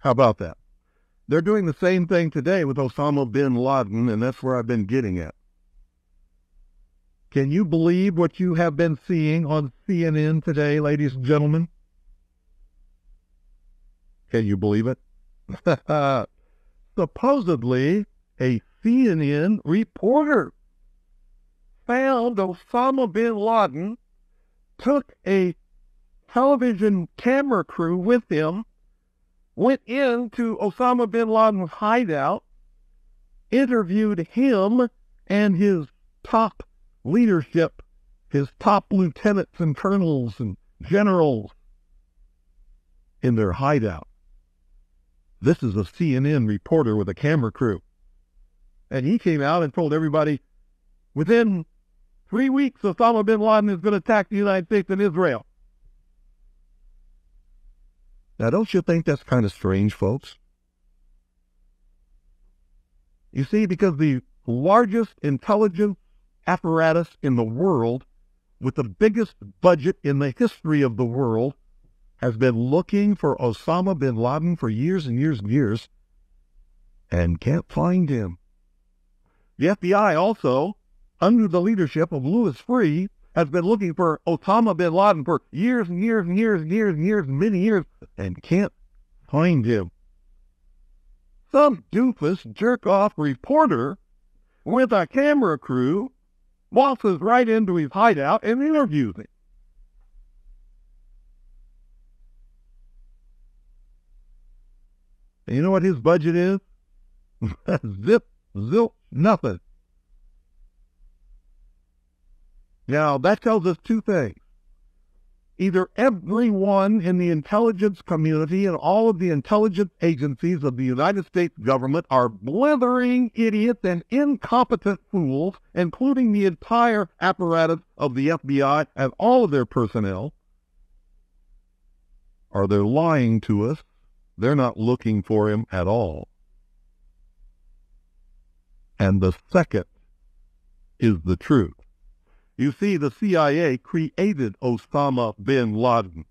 How about that? They're doing the same thing today with Osama bin Laden, and that's where I've been getting at. Can you believe what you have been seeing on CNN today, ladies and gentlemen? Can you believe it? Supposedly, a CNN reporter found Osama bin Laden, took a television camera crew with him, went into Osama bin Laden's hideout, interviewed him and his top leadership, his top lieutenants and colonels and generals in their hideout. This is a CNN reporter with a camera crew. And he came out and told everybody, within 3 weeks, Osama bin Laden is going to attack the United States and Israel. Now, don't you think that's kind of strange, folks? You see, because the largest intelligence apparatus in the world, with the biggest budget in the history of the world, has been looking for Osama bin Laden for years and years and years, and can't find him. The FBI also, under the leadership of Louis Freeh, has been looking for Osama bin Laden for years and years and years and years and years and many years, and can't find him. Some doofus jerk-off reporter with a camera crew waltzes right into his hideout and interviews him. And you know what his budget is? Zip, zilch, nothing. Now, that tells us two things. Either everyone in the intelligence community and all of the intelligence agencies of the United States government are blithering idiots and incompetent fools, including the entire apparatus of the FBI and all of their personnel, or they're lying to us. They're not looking for him at all. And the second is the truth. You see, the CIA created Osama bin Laden.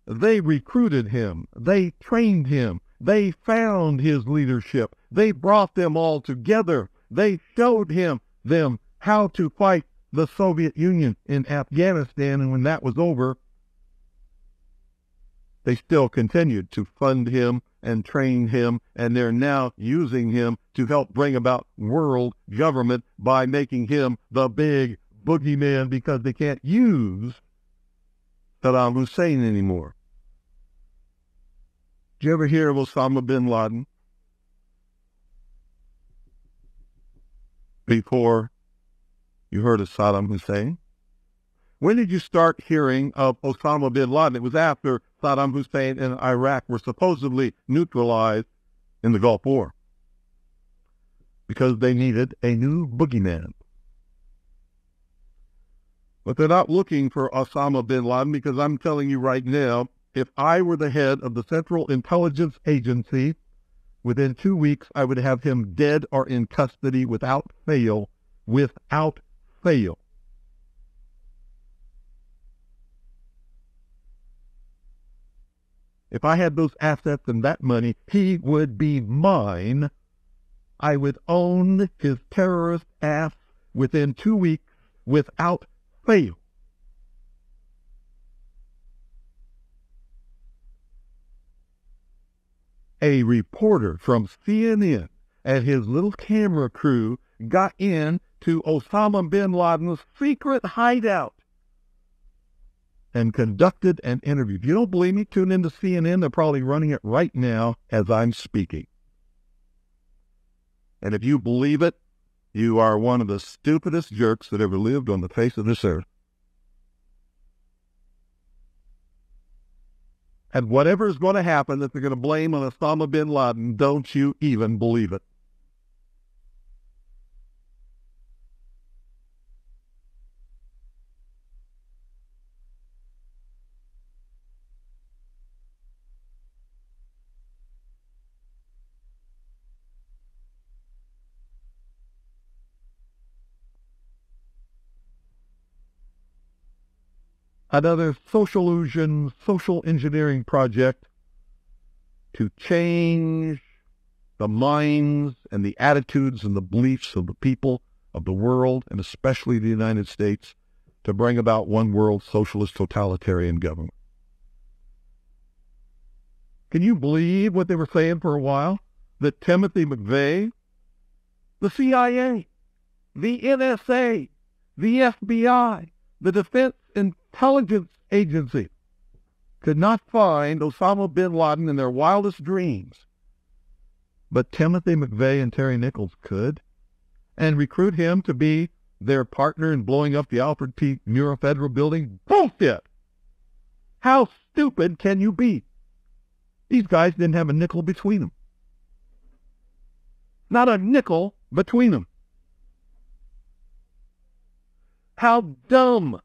They recruited him. They trained him. They found his leadership. They brought them all together. They showed them how to fight the Soviet Union in Afghanistan, and when that was over, they still continued to fund him and train him, and they're now using him to help bring about world government by making him the big boogeyman, because they can't use Saddam Hussein anymore. Did you ever hear of Osama bin Laden before you heard of Saddam Hussein? When did you start hearing of Osama bin Laden? It was after Saddam Hussein and Iraq were supposedly neutralized in the Gulf War, because they needed a new boogeyman. But they're not looking for Osama bin Laden, because I'm telling you right now, if I were the head of the Central Intelligence Agency, within 2 weeks I would have him dead or in custody without fail. Without fail. If I had those assets and that money, he would be mine. I would own his terrorist ass within 2 weeks without fail. A reporter from CNN and his little camera crew got into Osama bin Laden's secret hideout and conducted an interview. If you don't believe me, tune into CNN. They're probably running it right now as I'm speaking. And if you believe it, you are one of the stupidest jerks that ever lived on the face of this earth. And whatever is going to happen that they're going to blame on Osama bin Laden, don't you even believe it. Another social illusion, social engineering project to change the minds and the attitudes and the beliefs of the people of the world, and especially the United States, to bring about one world socialist totalitarian government. Can you believe what they were saying for a while? That Timothy McVeigh, the CIA, the NSA, the FBI, the Defense Intelligence Agency could not find Osama bin Laden in their wildest dreams. But Timothy McVeigh and Terry Nichols could, and recruit him to be their partner in blowing up the Alfred P. Murrah Federal Building? Bullshit! How stupid can you be? These guys didn't have a nickel between them. Not a nickel between them. How dumb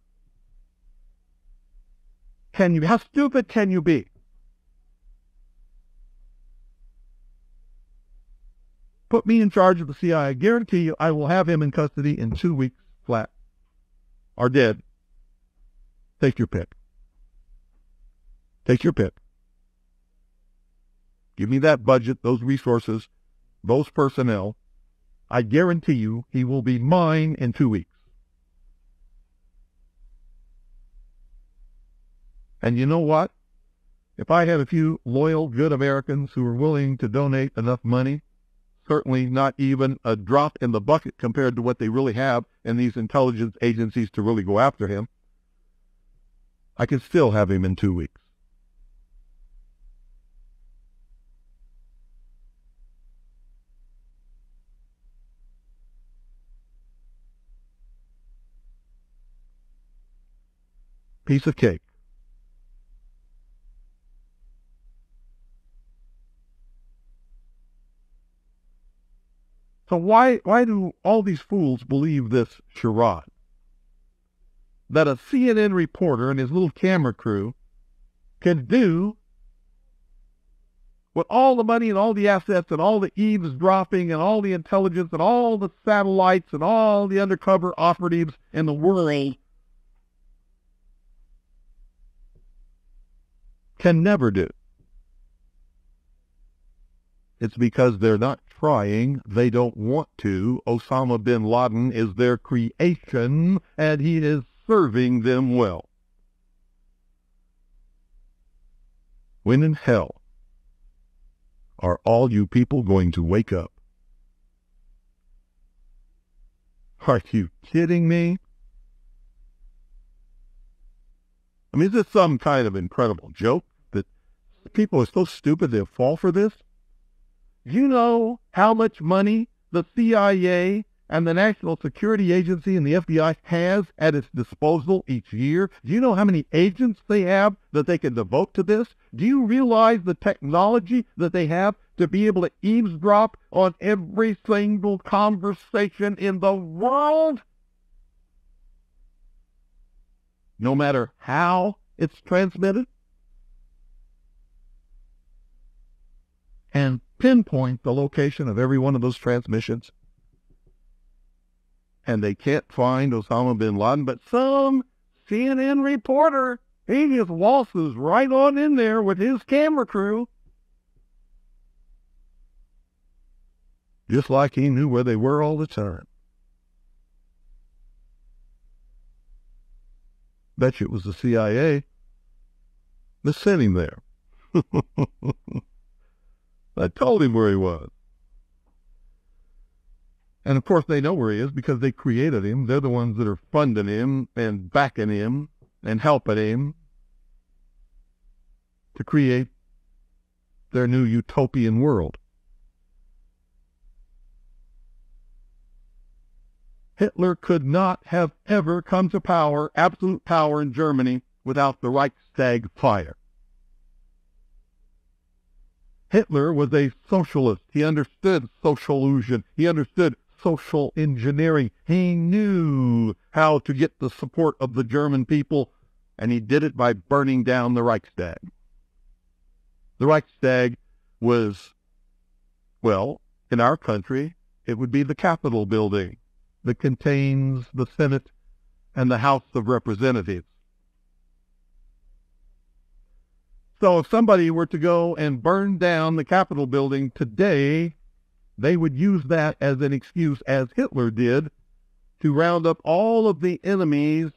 can you be? How stupid can you be? Put me in charge of the CIA. I guarantee you I will have him in custody in 2 weeks flat. Or dead. Take your pick. Take your pick. Give me that budget, those resources, those personnel. I guarantee you he will be mine in 2 weeks. And you know what? If I had a few loyal, good Americans who were willing to donate enough money, certainly not even a drop in the bucket compared to what they really have in these intelligence agencies to really go after him, I could still have him in 2 weeks. Piece of cake. So why do all these fools believe this charade? That a CNN reporter and his little camera crew can do with all the money and all the assets and all the eavesdropping and all the intelligence and all the satellites and all the undercover operatives in the world can never do. It's because they're not trying. They don't want to. Osama bin Laden is their creation, and he is serving them well. When in hell are all you people going to wake up? Are you kidding me? I mean, is this some kind of incredible joke that people are so stupid they'll fall for this? You know how much money the CIA and the National Security Agency and the FBI has at its disposal each year? Do you know how many agents they have that they can devote to this? Do you realize the technology that they have to be able to eavesdrop on every single conversation in the world? No matter how it's transmitted? And pinpoint the location of every one of those transmissions. And they can't find Osama bin Laden, but some CNN reporter, he just waltzes right on in there with his camera crew, just like he knew where they were all the time. Bet you it was the CIA that sent him there. I told him where he was. And of course they know where he is because they created him. They're the ones that are funding him and backing him and helping him to create their new utopian world. Hitler could not have ever come to power, absolute power in Germany, without the Reichstag fire. Hitler was a socialist. He understood socialism. He understood social engineering. He knew how to get the support of the German people, and he did it by burning down the Reichstag. The Reichstag was, well, in our country, it would be the Capitol building that contains the Senate and the House of Representatives. So if somebody were to go and burn down the Capitol building today, they would use that as an excuse, as Hitler did, to round up all of the enemies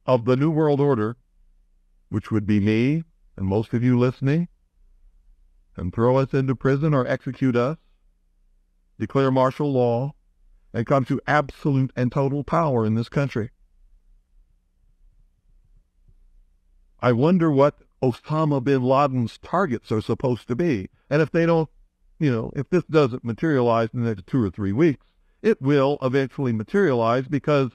of the New World Order, which would be me and most of you listening, and throw us into prison or execute us, declare martial law, and come to absolute and total power in this country. I wonder what Osama bin Laden's targets are supposed to be. And if they don't, if this doesn't materialize in the next 2 or 3 weeks, it will eventually materialize because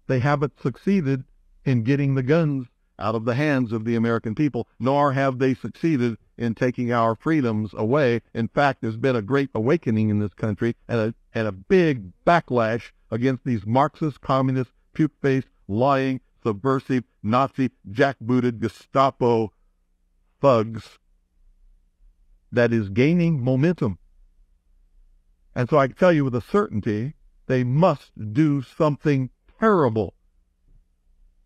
they haven't succeeded in getting the guns out of the hands of the American people, nor have they succeeded in taking our freedoms away. In fact, there's been a great awakening in this country and a big backlash against these Marxist, communist, puke-faced, lying, subversive, Nazi, jackbooted Gestapo thugs that is gaining momentum. And so I can tell you with a certainty, they must do something terrible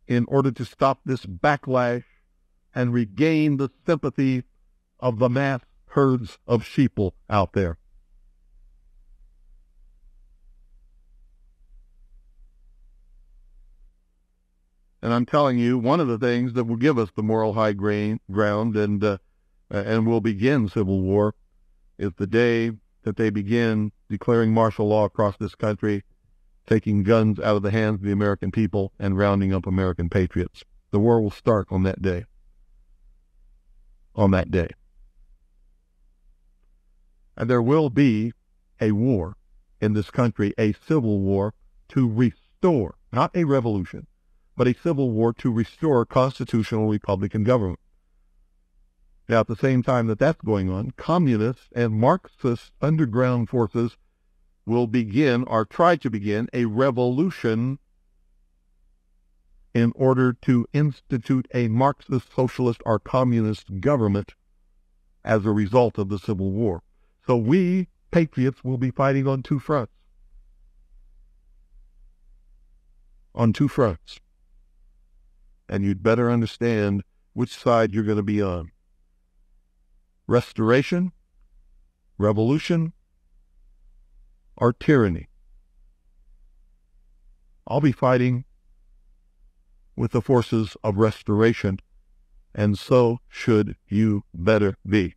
in order to stop this backlash and regain the sympathy of the mass herds of sheeple out there. And I'm telling you, one of the things that will give us the moral high ground and will begin civil war is the day that they begin declaring martial law across this country, taking guns out of the hands of the American people and rounding up American patriots. The war will start on that day. On that day. And there will be a war in this country, a civil war to restore, not a revolution, but a civil war to restore constitutional Republican government. Now, at the same time that that's going on, communist and Marxist underground forces will begin, or try to begin, a revolution in order to institute a Marxist, socialist, or communist government as a result of the Civil War. So we, patriots, will be fighting on 2 fronts. On 2 fronts. And you'd better understand which side you're going to be on. Restoration, revolution, or tyranny. I'll be fighting with the forces of restoration, and so should you better be.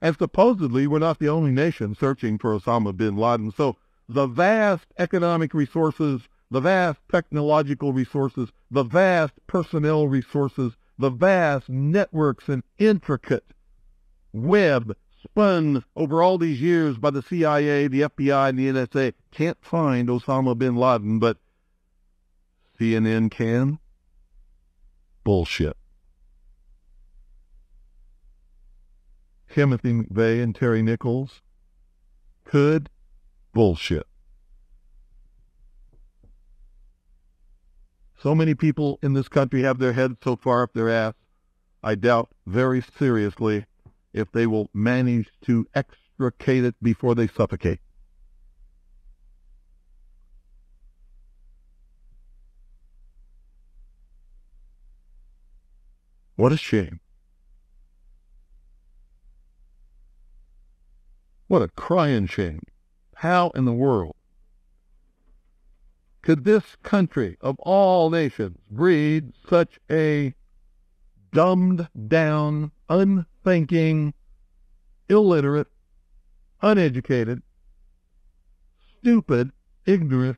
And supposedly, we're not the only nation searching for Osama bin Laden. So the vast economic resources, the vast technological resources, the vast personnel resources, the vast networks and intricate web spun over all these years by the CIA, the FBI, and the NSA can't find Osama bin Laden, but CNN can? Bullshit. Timothy McVeigh and Terry Nichols could? Bullshit. So many people in this country have their heads so far up their ass, I doubt very seriously if they will manage to extricate it before they suffocate. What a shame. What a crying shame. How in the world could this country of all nations breed such a dumbed down, unthinking, illiterate, uneducated, stupid, ignorant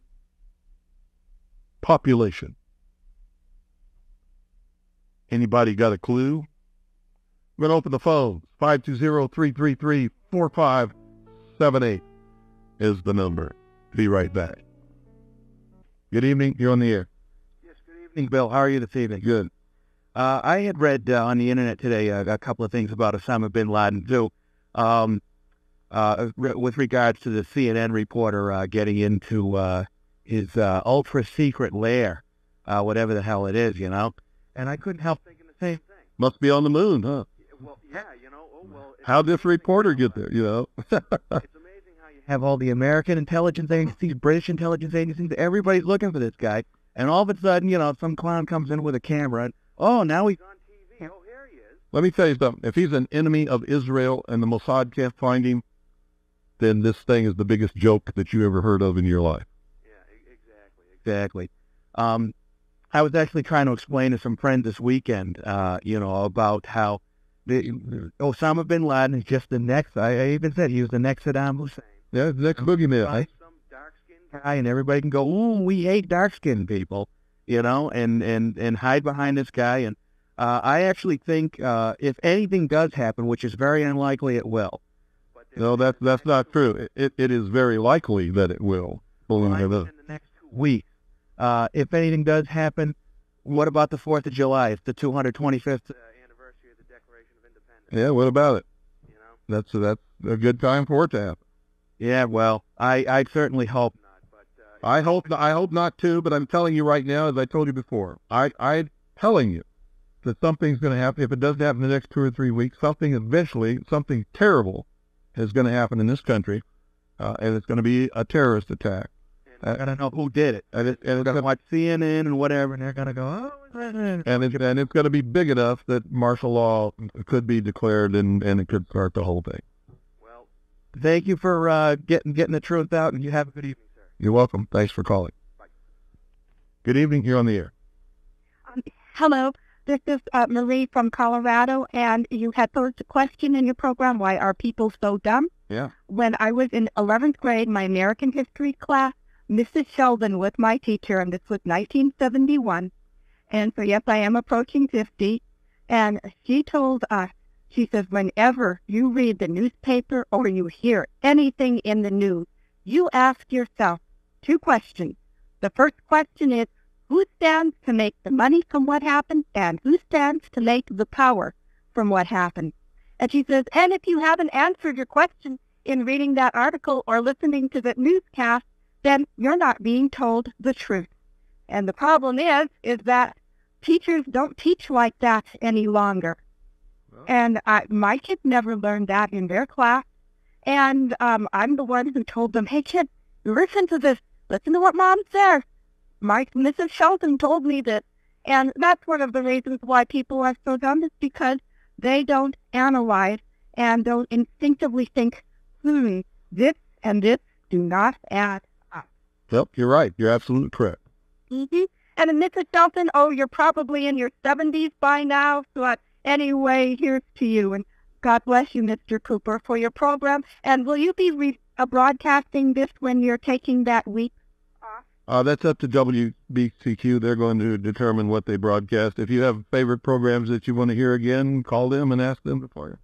population? Anybody got a clue? We're going to open the phones. 520-333-4578 is the number. Be right back. Good evening. You're on the air. Yes, good evening, Bill. How are you this evening? Good. I had read on the internet today a couple of things about Osama bin Laden, too, with regards to the CNN reporter getting into his ultra-secret lair, whatever the hell it is, you know. And I couldn't help thinking the same thing. Must be on the moon, huh? Well, yeah, you know, oh, well. How'd this reporter get there, you know? It's amazing how you have all the American intelligence agencies, British intelligence agencies, everybody's looking for this guy. And all of a sudden, you know, some clown comes in with a camera and, oh, now he's on TV. Oh, here he is. Let me tell you something. If he's an enemy of Israel and the Mossad can't find him, then this thing is the biggest joke that you ever heard of in your life. Yeah, exactly. I was actually trying to explain to some friends this weekend, you know, about how Osama bin Laden is just the next, I even said he was the next Saddam Hussein. Yeah, the next boogeyman, right? Some dark-skinned guy, and everybody can go, ooh, we hate dark-skinned people, you know, and hide behind this guy. And I actually think if anything does happen, which is very unlikely it will. No, that's not true. It is very likely that it will. In the next 2 weeks. If anything does happen, what about the 4th of July? It's the 225th anniversary of the Declaration of Independence. Yeah, what about it? You know? That's a good time for it to happen. Yeah, well, I certainly hope not. But I hope not too. But I'm telling you right now, as I told you before, I'm telling you that something's going to happen. If it doesn't happen in the next 2 or 3 weeks, something terrible is going to happen in this country, and it's going to be a terrorist attack. I gotta know who did it. And it's gonna watch CNN and whatever, and they're gonna go, oh, and it's going to be big enough that martial law could be declared, and it could start the whole thing. Well, thank you for getting the truth out, and you have a good evening, sir. You're welcome. Thanks for calling. Bye. Good evening. You're on the air. Hello, this is Marie from Colorado, and you had posed a question in your program, why are people so dumb? Yeah. When I was in 11th grade, my American history class, Mrs. Sheldon was my teacher, and this was 1971. And so, yes, I am approaching 50. And she told us, she says, whenever you read the newspaper or you hear anything in the news, you ask yourself 2 questions. The first question is, who stands to make the money from what happened, and who stands to make the power from what happened? And she says, and if you haven't answered your question in reading that article or listening to the newscast, then you're not being told the truth. And the problem is that teachers don't teach like that any longer. Well, and my kids never learned that in their class. And I'm the one who told them, hey, kids, listen to this. Listen to what Mom says. Mrs. Shelton told me this. And that's one of the reasons why people are so dumb, is because they don't analyze and don't instinctively think, this and this do not add up. Yep, you're right. You're absolutely correct. Mm-hmm. And Mrs. Shelton, you're probably in your 70s by now. So anyway, here's to you. And God bless you, Mr. Cooper, for your program. And will you be broadcasting this when you're taking that week off? That's up to WBCQ. They're going to determine what they broadcast. If you have favorite programs that you want to hear again, call them and ask them for you.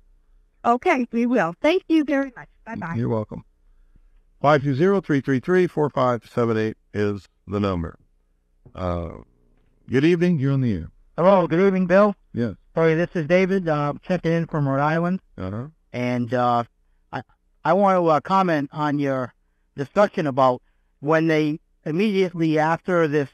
Okay, we will. Thank you very much. Bye-bye. You're welcome. 520-333-4578 is the number. Good evening. You're on the air. Hello. Good evening, Bill. Yes. Sorry, this is David. Checking in from Rhode Island. Uh-huh. And I want to comment on your discussion about when they immediately after this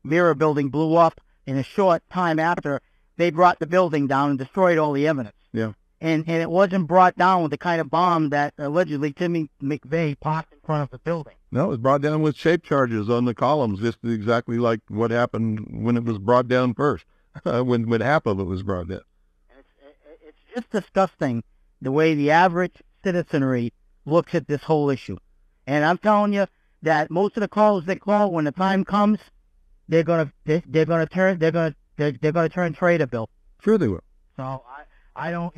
mirror building blew up, in a short time after, they brought the building down and destroyed all the evidence. Yeah. And it wasn't brought down with the kind of bomb that allegedly Timmy McVeigh popped in front of the building. No, it was brought down with shape charges on the columns, just exactly like what happened when it was brought down first, when half of it was brought down. It's just disgusting the way the average citizenry looks at this whole issue. And I'm telling you that most of the callers they call, when the time comes, they're gonna turn traitor, Bill. Sure they will. So I don't,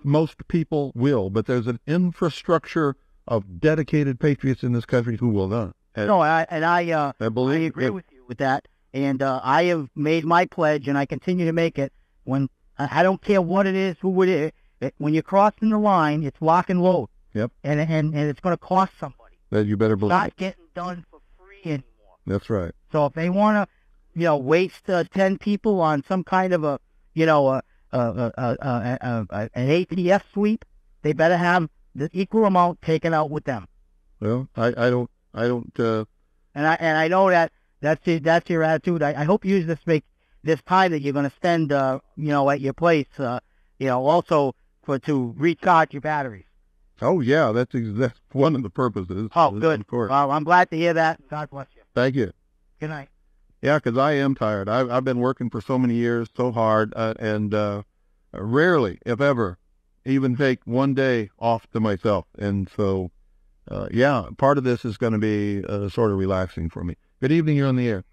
most people will, but there's an infrastructure of dedicated patriots in this country who will not. I agree with you with that. And I have made my pledge, and I continue to make it. When I don't care what it is, who it is, when you're crossing the line, it's lock and load. Yep. And it's going to cost somebody. That you better believe. It's not getting done for free anymore. That's right. So if they want to, waste 10 people on some kind of an ATF sweep, they better have the equal amount taken out with them. Well, I don't. And I know that's your attitude. I hope you use this time that you're going to spend, at your place, also to recharge your batteries. Oh, yeah, that's one of the purposes. Oh, good. Of course. Well, I'm glad to hear that. God bless you. Thank you. Good night. Yeah, because I am tired. I've been working for so many years, so hard, and rarely, if ever, even take one day off to myself. And so, yeah, part of this is going to be sort of relaxing for me. Good evening, you're on the air.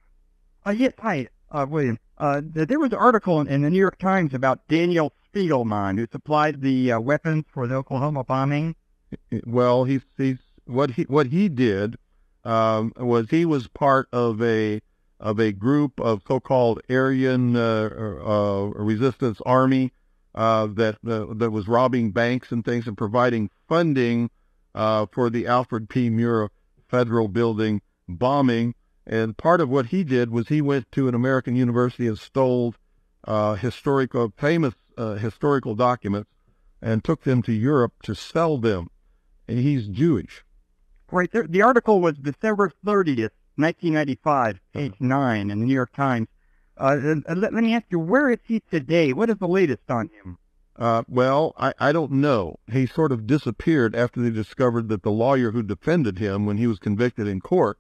Yes, hi, William. There was an article in the New York Times about Daniel Spiegelman, who supplied the weapons for the Oklahoma bombing. Well, what he did was he was part of a group of so-called Aryan resistance army that was robbing banks and things and providing funding for the Alfred P. Murrah Federal Building bombing. And part of what he did was he went to an American university and stole famous historical documents and took them to Europe to sell them. And he's Jewish. Right. The article was December 30th, 1995, page 9 in the New York Times. Let me ask you, where is he today? What is the latest on him? Well, I don't know. He sort of disappeared after they discovered that the lawyer who defended him when he was convicted in court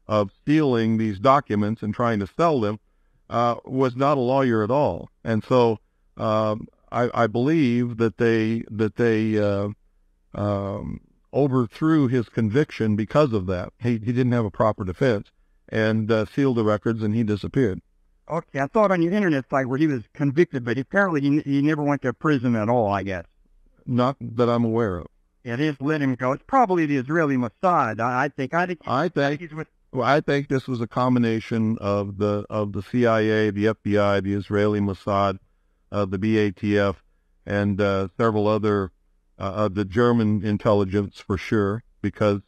of stealing these documents and trying to sell them was not a lawyer at all. And so I believe that they overthrew his conviction because of that. He didn't have a proper defense and sealed the records, and he disappeared. Okay, I thought on your internet site where he was convicted, but apparently he never went to prison at all, I guess. Not that I'm aware of. Yeah, they just let him go. It's probably the Israeli Mossad, I think. I think this was a combination of the CIA, the FBI, the Israeli Mossad, the BATF, and several other the German intelligence for sure, because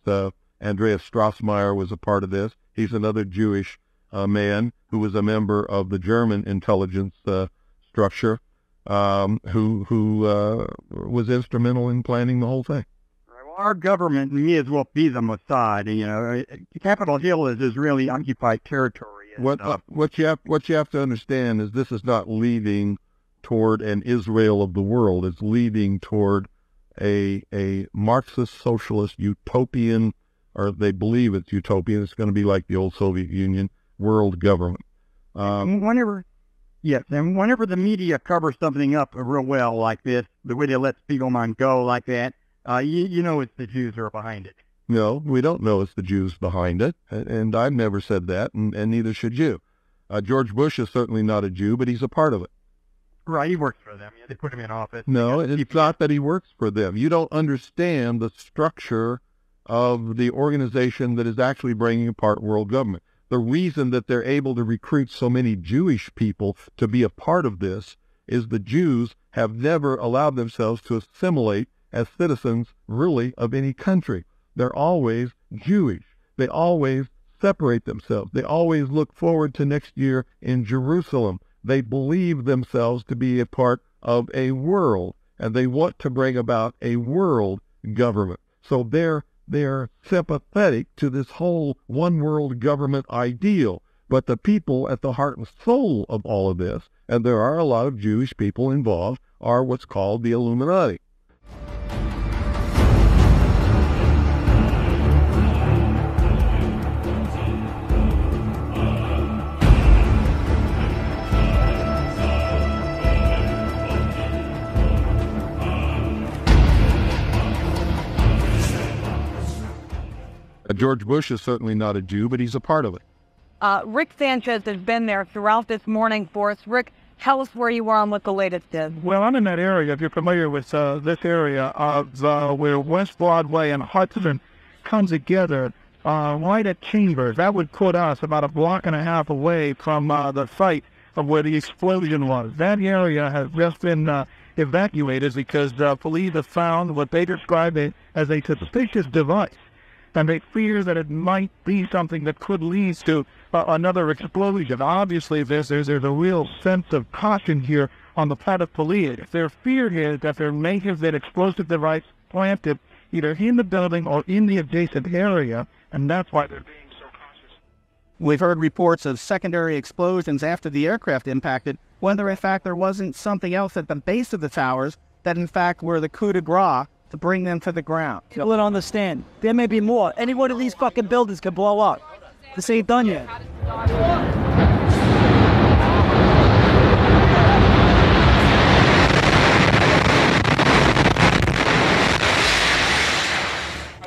Andreas Strassmeyer was a part of this. He's another Jewish man who was a member of the German intelligence structure, who was instrumental in planning the whole thing. Our government may as well be the Mossad. Capitol Hill is Israeli occupied territory. What you have to understand is this is not leading toward an Israel of the world. It's leading toward a Marxist socialist utopian, or they believe it's utopian. It's going to be like the old Soviet Union world government. And whenever the media covers something up real well like this, the way they let Spiegelman go like that, you know it's the Jews who are behind it. No, we don't know it's the Jews behind it, and I've never said that, and neither should you. George Bush is certainly not a Jew, but he's a part of it. Right, he works for them. Yeah, they put him in office. No, it's not that he works for them. You don't understand the structure of the organization that is actually bringing apart world government. The reason that they're able to recruit so many Jewish people to be a part of this is the Jews have never allowed themselves to assimilate as citizens, really, of any country. They're always Jewish. They always separate themselves. They always look forward to next year in Jerusalem. They believe themselves to be a part of a world, and they want to bring about a world government. So they're sympathetic to this whole one world government ideal. But the people at the heart and soul of all of this, and there are a lot of Jewish people involved, are what's called the Illuminati. George Bush is certainly not a Jew, but he's a part of it. Rick Sanchez has been there throughout this morning for us. Rick, tell us where you are and what the latest is. Well, I'm in that area, if you're familiar with this area of where West Broadway and Hudson come together, right at Chambers. That would put us about a block and a half away from the site of where the explosion was. That area has just been evacuated because police have found what they describe as a suspicious device. And they fear that it might be something that could lead to another explosion. Obviously, there's a real sense of caution here on the part of police. Their fear is that there may have been explosive device planted either in the building or in the adjacent area, and that's why they're being so cautious. We've heard reports of secondary explosions after the aircraft impacted, whether in fact there wasn't something else at the base of the towers that in fact were the coup de grace to bring them to the ground. People don't understand. There may be more. Any one of these fucking buildings could blow up. This ain't done yet.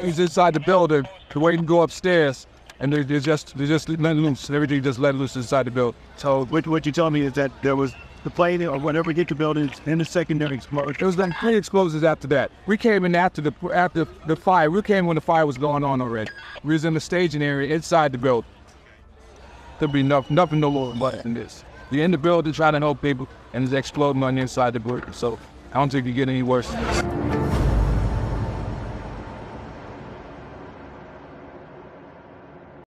He's inside the building, to wait and go upstairs, and they're just letting loose. Everything just let loose inside the building. So what you told me is that there was the plane or whatever hit the building and the secondary explosion. There was like 3 explosions after that. We came in after the fire. We came when the fire was going on already. We was in the staging area inside the building. There'll be nothing no more than this. You're in the building trying to help people, and it's exploding on the inside the building. So I don't think it can get any worse than this.